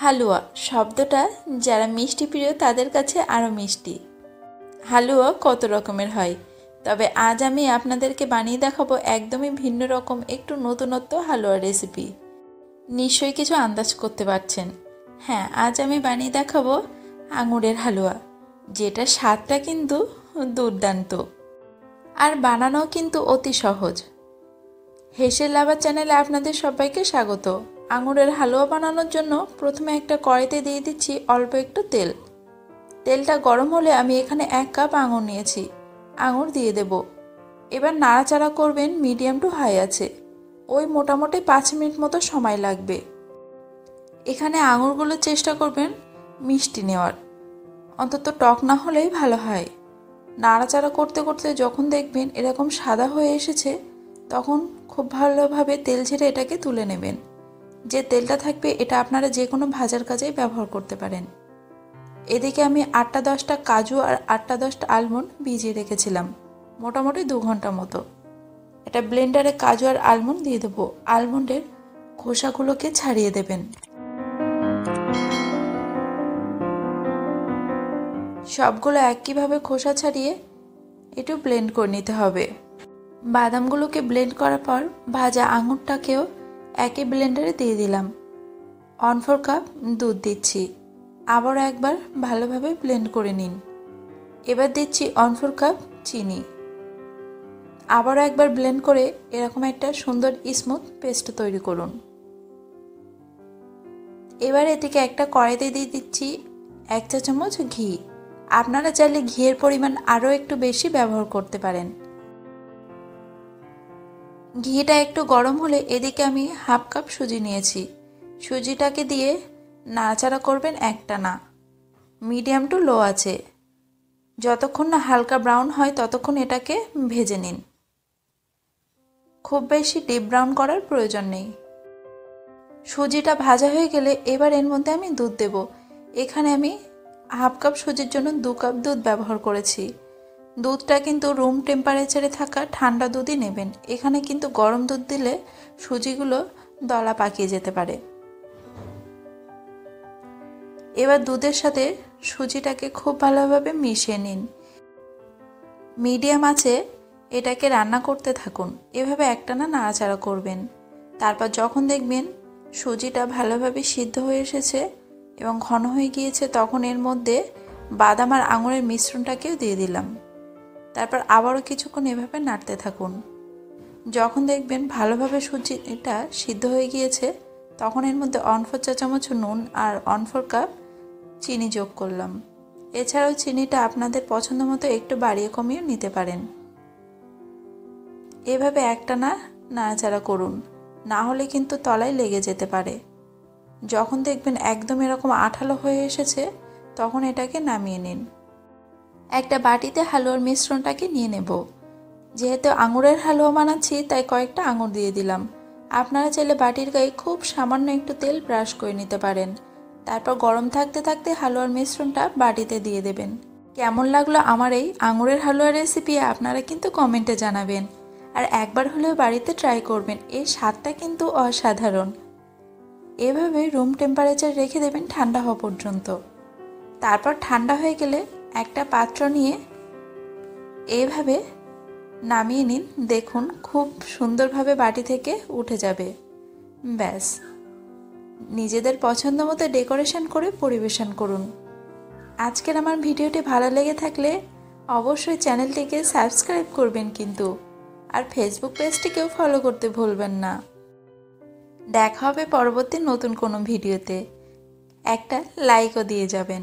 হালুয়া শব্দটা যারা মিষ্টি প্রিয় তাদের কাছে আরও মিষ্টি। হালুয়া কত রকমের হয়, তবে আজ আমি আপনাদেরকে বানিয়ে দেখাবো একদমই ভিন্ন রকম একটু নতুনত্ব হালুয়া রেসিপি। নিশ্চয়ই কিছু আন্দাজ করতে পারছেন। হ্যাঁ, আজ আমি বানিয়ে দেখাবো আঙুরের হালুয়া, যেটা স্বাদটা কিন্তু দুর্দান্ত আর বানানো কিন্তু অতি সহজ। হেসেল লাভার চ্যানেলে আপনাদের সবাইকে স্বাগত। আঙুরের হালুয়া বানানোর জন্য প্রথমে একটা কড়াইতে দিয়ে দিচ্ছি অল্প একটু তেল। তেলটা গরম হলে আমি এখানে 1 কাপ আঙুর নিয়েছি, আঙুর দিয়ে দেব। এবার নাড়াচাড়া করবেন মিডিয়াম টু হাই আছে। ওই মোটামুটি 5 মিনিট মতো সময় লাগবে। এখানে আঙুরগুলো চেষ্টা করবেন মিষ্টি নেওয়ার, অন্তত টক না হলেই ভালো হয়। নাড়াচাড়া করতে করতে যখন দেখবেন এরকম সাদা হয়ে এসেছে, তখন খুব ভালোভাবে তেল ঝেড়ে এটাকে তুলে নেবেন। যে তেলটা থাকবে এটা আপনারা যে কোনো ভাজার কাজেই ব্যবহার করতে পারেন। এদিকে আমি 8-10টা কাজু আর 8-10টা আলমন্ড ভিজিয়ে রেখেছিলাম, মোটামুটি 2 ঘন্টা মতো। এটা ব্লেন্ডারে কাজু আর আলমন্ড দিয়ে দেবো। আলমন্ডের খোসাগুলোকে ছাড়িয়ে দেবেন। সবগুলো একইভাবে খোসা ছাড়িয়ে একটু ব্লেন্ড করে নিতে হবে। বাদামগুলোকে ব্লেন্ড করার পর ভাজা আঙুরটাকেও একই ব্লেন্ডারে দিয়ে দিলাম। 1/4 কাপ দুধ দিচ্ছি, আবারও একবার ভালোভাবে ব্লেন্ড করে নিন। এবার দিচ্ছি 1/4 কাপ চিনি, আবারও একবার ব্লেন্ড করে এরকম একটা সুন্দর স্মুথ পেস্ট তৈরি করুন। এবার এদিকে একটা কড়াইতে দিয়ে দিচ্ছি 1 চা চামচ ঘি। আপনারা চাইলে ঘিয়ের পরিমাণ আরও একটু বেশি ব্যবহার করতে পারেন। ঘিটা একটু গরম হলে এদিকে আমি 1/2 কাপ সুজি নিয়েছি। সুজিটাকে দিয়ে নাড়াচাড়া করবেন একটানা, মিডিয়াম টু লো আছে। যতক্ষণ না হালকা ব্রাউন হয় ততক্ষণ এটাকে ভেজে নিন। খুব বেশি ডিপ ব্রাউন করার প্রয়োজন নেই। সুজিটা ভাজা হয়ে গেলে এবার এর মধ্যে আমি দুধ দেব। এখানে আমি 1/2 কাপ সুজির জন্য 2 কাপ দুধ ব্যবহার করেছি। দুধটা কিন্তু রুম টেম্পারেচারে থাকা ঠান্ডা দুধই নেবেন। এখানে কিন্তু গরম দুধ দিলে সুজিগুলো দলা পাকিয়ে যেতে পারে। এবার দুধের সাথে সুজিটাকে খুব ভালোভাবে মিশিয়ে নিন। মিডিয়াম আঁচে এটাকে রান্না করতে থাকুন। এভাবে একটানা নাড়াচাড়া করবেন। তারপর যখন দেখবেন সুজিটা ভালোভাবে সিদ্ধ হয়ে এসেছে এবং ঘন হয়ে গিয়েছে, তখন এর মধ্যে বাদাম আর আঙুরের মিশ্রণটাকেও দিয়ে দিলাম। তারপর আবারও কিছুক্ষণ এভাবে নাড়তে থাকুন। যখন দেখবেন ভালোভাবে সুজিটা সিদ্ধ হয়ে গিয়েছে, তখন এর মধ্যে 1/4 চা চামচ নুন আর 1/4 কাপ চিনি যোগ করলাম। এছাড়াও চিনিটা আপনাদের পছন্দ মতো একটু বাড়িয়ে কমিয়ে নিতে পারেন। এভাবে একটানা নাড়াচাড়া করুন, না হলে কিন্তু তলায় লেগে যেতে পারে। যখন দেখবেন একদম এরকম আঠালো হয়ে এসেছে, তখন এটাকে নামিয়ে নিন। একটা বাটিতে হালুয়ার মিশ্রণটাকে নিয়ে নেব। যেহেতু আঙুরের হালুয়া বানাচ্ছি তাই কয়েকটা আঙুর দিয়ে দিলাম। আপনারা চাইলে বাটির গায়ে খুব সামান্য একটু তেল ব্রাশ করে নিতে পারেন। তারপর গরম থাকতে থাকতে হালুয়ার মিশ্রণটা বাটিতে দিয়ে দেবেন। কেমন লাগলো আমার এই আঙুরের হালুয়া রেসিপি আপনারা কিন্তু কমেন্টে জানাবেন। আর একবার হলেও বাড়িতে ট্রাই করবেন, এর স্বাদটা কিন্তু অসাধারণ। এভাবে রুম টেম্পারেচার রেখে দেবেন ঠান্ডা হওয়া পর্যন্ত। তারপর ঠান্ডা হয়ে গেলে একটা পাত্র নিয়ে এইভাবে নামিয়ে নিন। দেখুন খুব সুন্দরভাবে বাটি থেকে উঠে যাবে। ব্যাস, নিজেদের পছন্দ মতো ডেকোরেশন করে পরিবেশন করুন। আজকের আমার ভিডিওটি ভালো লেগে থাকলে অবশ্যই চ্যানেলটিকে সাবস্ক্রাইব করবেন কিন্তু, আর ফেসবুক পেজটিকেও ফলো করতে ভুলবেন না। দেখা হবে পরবর্তী নতুন কোনো ভিডিওতে। একটা লাইকও দিয়ে যাবেন।